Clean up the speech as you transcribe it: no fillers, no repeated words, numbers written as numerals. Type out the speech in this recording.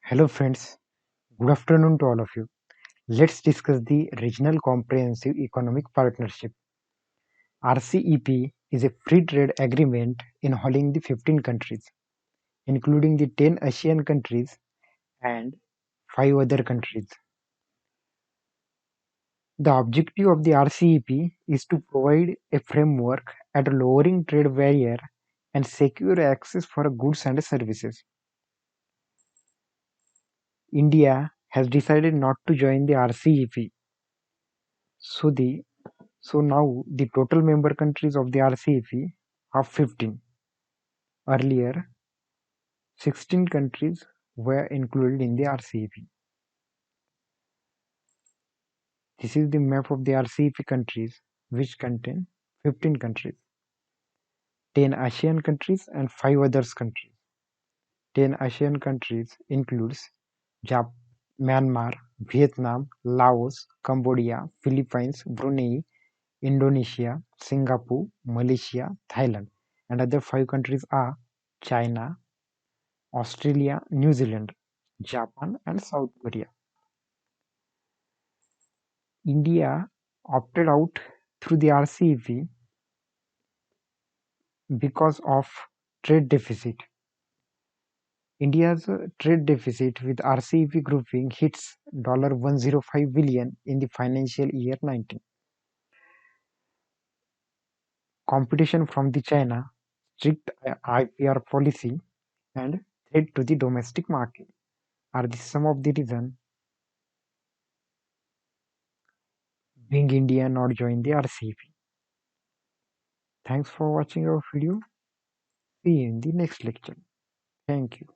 Hello friends, good afternoon to all of you. Let's discuss the Regional Comprehensive Economic Partnership. RCEP is a free trade agreement involving the 15 countries, including the 10 ASEAN countries and 5 other countries. The objective of the RCEP is to provide a framework at lowering trade barrier and secure access for goods and services. India has decided not to join the RCEP, so the So now the total member countries of the RCEP are 15. Earlier, 16 countries were included in the RCEP. This is the map of the RCEP countries, which contain 15 countries, 10 ASEAN countries and 5 others countries. 10 ASEAN countries includes Jap- Myanmar, Vietnam, Laos, Cambodia, Philippines, Brunei, Indonesia, Singapore, Malaysia, Thailand, and other 5 countries are China, Australia, New Zealand, Japan, and South Korea. India opted out through the RCEP because of trade deficit. India's trade deficit with RCEP grouping hits $105 billion in the financial year 19. Competition from the China, strict IPR policy, and threat to the domestic market are some of the reasons being India not join the RCEP. Thanks for watching our video. See you in the next lecture. Thank you.